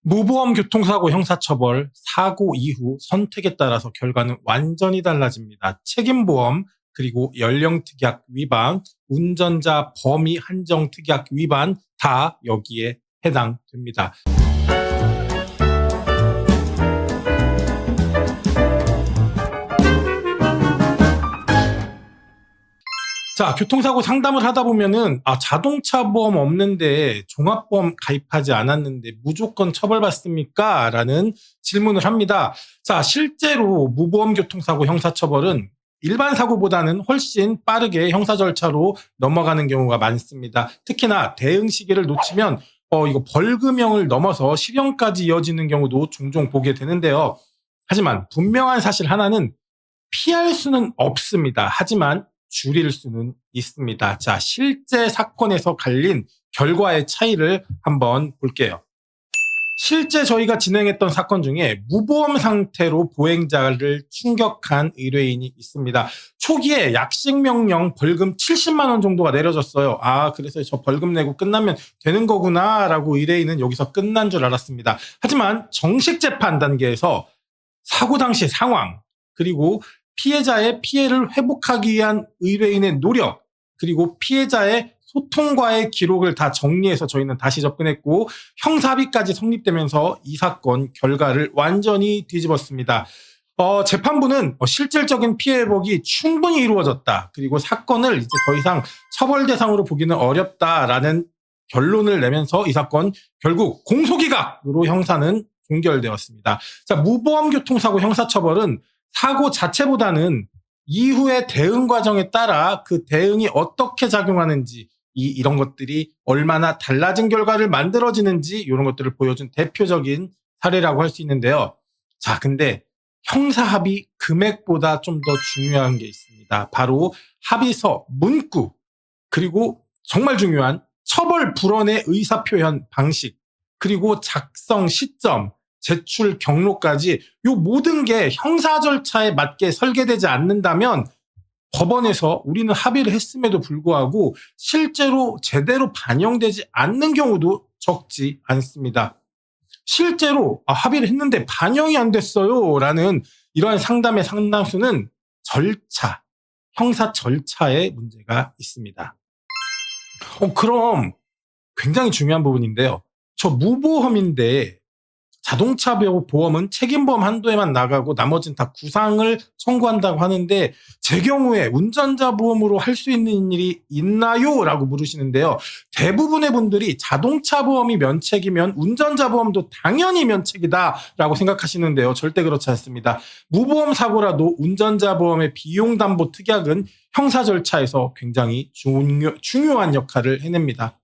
무보험 교통사고 형사처벌, 사고 이후 선택에 따라서 결과는 완전히 달라집니다. 책임보험, 그리고 연령특약 위반, 운전자 범위 한정 특약 위반 다 여기에 해당됩니다. 자, 교통사고 상담을 하다 보면은 자동차 보험 없는데 종합보험 가입하지 않았는데 무조건 처벌받습니까? 라는 질문을 합니다. 자, 실제로 무보험 교통사고 형사처벌은 일반 사고보다는 훨씬 빠르게 형사 절차로 넘어가는 경우가 많습니다. 특히나 대응 시기를 놓치면 이거 벌금형을 넘어서 실형까지 이어지는 경우도 종종 보게 되는데요. 하지만 분명한 사실 하나는 피할 수는 없습니다. 하지만 줄일 수는 있습니다. 자, 실제 사건에서 갈린 결과의 차이를 한번 볼게요. 실제 저희가 진행했던 사건 중에 무보험 상태로 보행자를 충격한 의뢰인이 있습니다. 초기에 약식명령 벌금 70만 원 정도가 내려졌어요. 그래서 저 벌금 내고 끝나면 되는 거구나 라고 의뢰인은 여기서 끝난 줄 알았습니다. 하지만 정식 재판 단계에서 사고 당시 상황, 그리고 피해자의 피해를 회복하기 위한 의뢰인의 노력, 그리고 피해자의 소통과의 기록을 다 정리해서 저희는 다시 접근했고 형사합의까지 성립되면서 이 사건 결과를 완전히 뒤집었습니다. 재판부는 실질적인 피해 회복이 충분히 이루어졌다. 그리고 사건을 이제 더 이상 처벌 대상으로 보기는 어렵다라는 결론을 내면서 이 사건 결국 공소기각으로 형사는 종결되었습니다. 자, 무보험 교통사고 형사처벌은 사고 자체보다는 이후의 대응 과정에 따라 그 대응이 어떻게 작용하는지 이런 것들이 얼마나 달라진 결과를 만들어지는지 이런 것들을 보여준 대표적인 사례라고 할 수 있는데요. 자, 근데 형사 합의 금액보다 좀 더 중요한 게 있습니다. 바로 합의서 문구, 그리고 정말 중요한 처벌 불원의 의사표현 방식, 그리고 작성 시점, 제출 경로까지 이 모든 게 형사 절차에 맞게 설계되지 않는다면 법원에서 우리는 합의를 했음에도 불구하고 실제로 제대로 반영되지 않는 경우도 적지 않습니다. 실제로 합의를 했는데 반영이 안 됐어요 라는 이러한 상담의 상당수는 절차, 형사 절차에 문제가 있습니다. 그럼 굉장히 중요한 부분인데요. 저 무보험인데 자동차 보험은 책임보험 한도에만 나가고 나머지는 다 구상을 청구한다고 하는데 제 경우에 운전자 보험으로 할 수 있는 일이 있나요? 라고 물으시는데요. 대부분의 분들이 자동차 보험이 면책이면 운전자 보험도 당연히 면책이다 라고 생각하시는데요. 절대 그렇지 않습니다. 무보험 사고라도 운전자 보험의 비용담보 특약은 형사 절차에서 굉장히 중요한 역할을 해냅니다.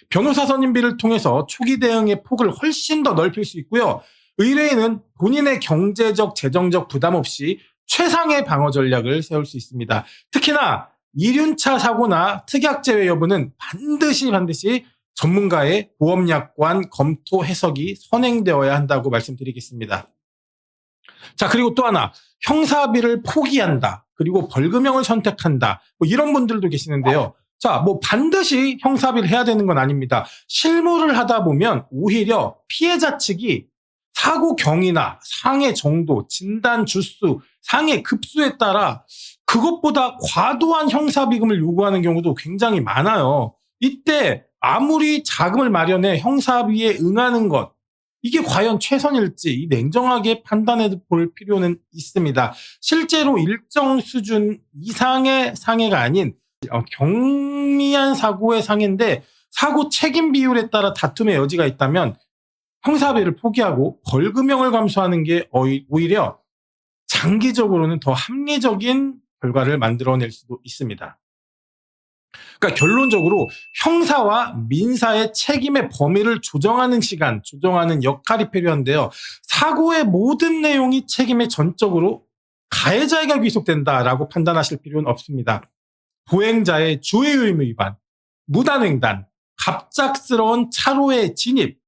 변호사 선임비를 통해서 초기 대응의 폭을 훨씬 더 넓힐 수 있고요. 의뢰인은 본인의 경제적, 재정적 부담 없이 최상의 방어 전략을 세울 수 있습니다. 특히나 이륜차 사고나 특약 제외 여부는 반드시 전문가의 보험약관 검토 해석이 선행되어야 한다고 말씀드리겠습니다. 자, 그리고 또 하나, 형사합의를 포기한다. 그리고 벌금형을 선택한다. 이런 분들도 계시는데요. 자, 반드시 형사합의를 해야 되는 건 아닙니다. 실무를 하다 보면 오히려 피해자 측이 사고 경위나 상해 정도, 진단 주수, 상해 급수에 따라 그것보다 과도한 형사비금을 요구하는 경우도 굉장히 많아요. 이때 아무리 자금을 마련해 형사합의에 응하는 것, 이게 과연 최선일지 냉정하게 판단해 볼 필요는 있습니다. 실제로 일정 수준 이상의 상해가 아닌 경미한 사고의 상해인데 사고 책임 비율에 따라 다툼의 여지가 있다면 형사합의를 포기하고 벌금형을 감수하는 게 오히려 장기적으로는 더 합리적인 결과를 만들어낼 수도 있습니다. 그러니까 결론적으로 형사와 민사의 책임의 범위를 조정하는 시간, 조정하는 역할이 필요한데요. 사고의 모든 내용이 책임에 전적으로 가해자에게 귀속된다라고 판단하실 필요는 없습니다. 보행자의 주의 의무 위반, 무단횡단, 갑작스러운 차로의 진입,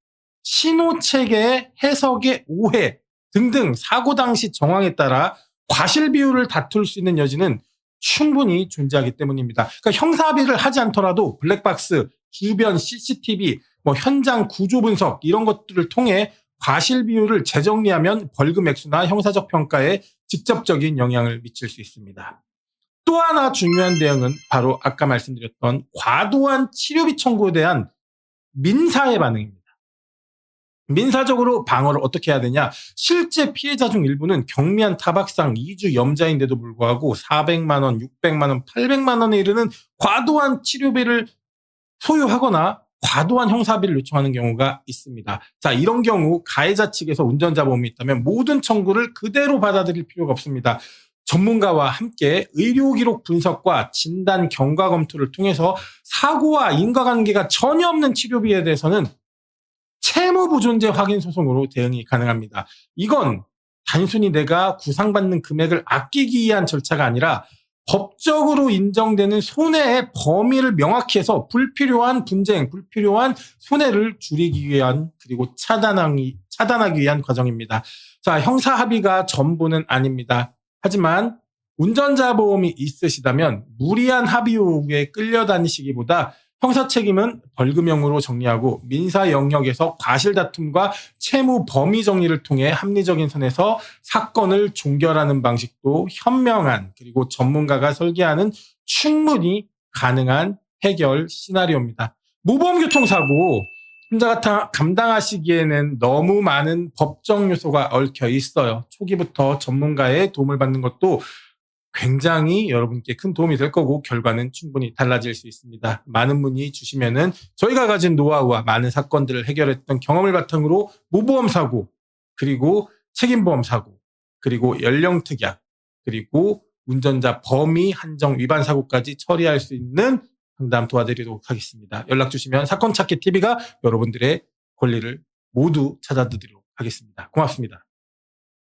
신호체계의 해석의 오해 등등 사고 당시 정황에 따라 과실 비율을 다툴 수 있는 여지는 충분히 존재하기 때문입니다. 그러니까 형사합의를 하지 않더라도 블랙박스, 주변 CCTV, 현장 구조 분석 이런 것들을 통해 과실 비율을 재정리하면 벌금 액수나 형사적 평가에 직접적인 영향을 미칠 수 있습니다. 또 하나 중요한 대응은 바로 아까 말씀드렸던 과도한 치료비 청구에 대한 민사의 반응입니다. 민사적으로 방어를 어떻게 해야 되냐? 실제 피해자 중 일부는 경미한 타박상 2주 염자인데도 불구하고 400만 원, 600만 원, 800만 원에 이르는 과도한 치료비를 소유하거나 과도한 형사비를 요청하는 경우가 있습니다. 자, 이런 경우 가해자 측에서 운전자 보험이 있다면 모든 청구를 그대로 받아들일 필요가 없습니다. 전문가와 함께 의료기록 분석과 진단 경과 검토를 통해서 사고와 인과관계가 전혀 없는 치료비에 대해서는 채무부존재 확인 소송으로 대응이 가능합니다. 이건 단순히 내가 구상받는 금액을 아끼기 위한 절차가 아니라 법적으로 인정되는 손해의 범위를 명확히 해서 불필요한 분쟁, 불필요한 손해를 줄이기 위한 그리고 차단하기 위한 과정입니다. 자, 형사 합의가 전부는 아닙니다. 하지만 운전자 보험이 있으시다면 무리한 합의 요구에 끌려다니시기보다 형사 책임은 벌금형으로 정리하고 민사 영역에서 과실 다툼과 채무 범위 정리를 통해 합리적인 선에서 사건을 종결하는 방식도 현명한 그리고 전문가가 설계하는 충분히 가능한 해결 시나리오입니다. 무보험교통사고 혼자 감당하시기에는 너무 많은 법적 요소가 얽혀 있어요. 초기부터 전문가의 도움을 받는 것도 굉장히 여러분께 큰 도움이 될 거고 결과는 충분히 달라질 수 있습니다. 많은 문의 주시면은 저희가 가진 노하우와 많은 사건들을 해결했던 경험을 바탕으로 무보험 사고, 그리고 책임보험 사고, 그리고 연령특약, 그리고 운전자 범위 한정 위반 사고까지 처리할 수 있는 상담 도와드리도록 하겠습니다. 연락 주시면 사건 찾기 TV가 여러분들의 권리를 모두 찾아드리도록 하겠습니다. 고맙습니다.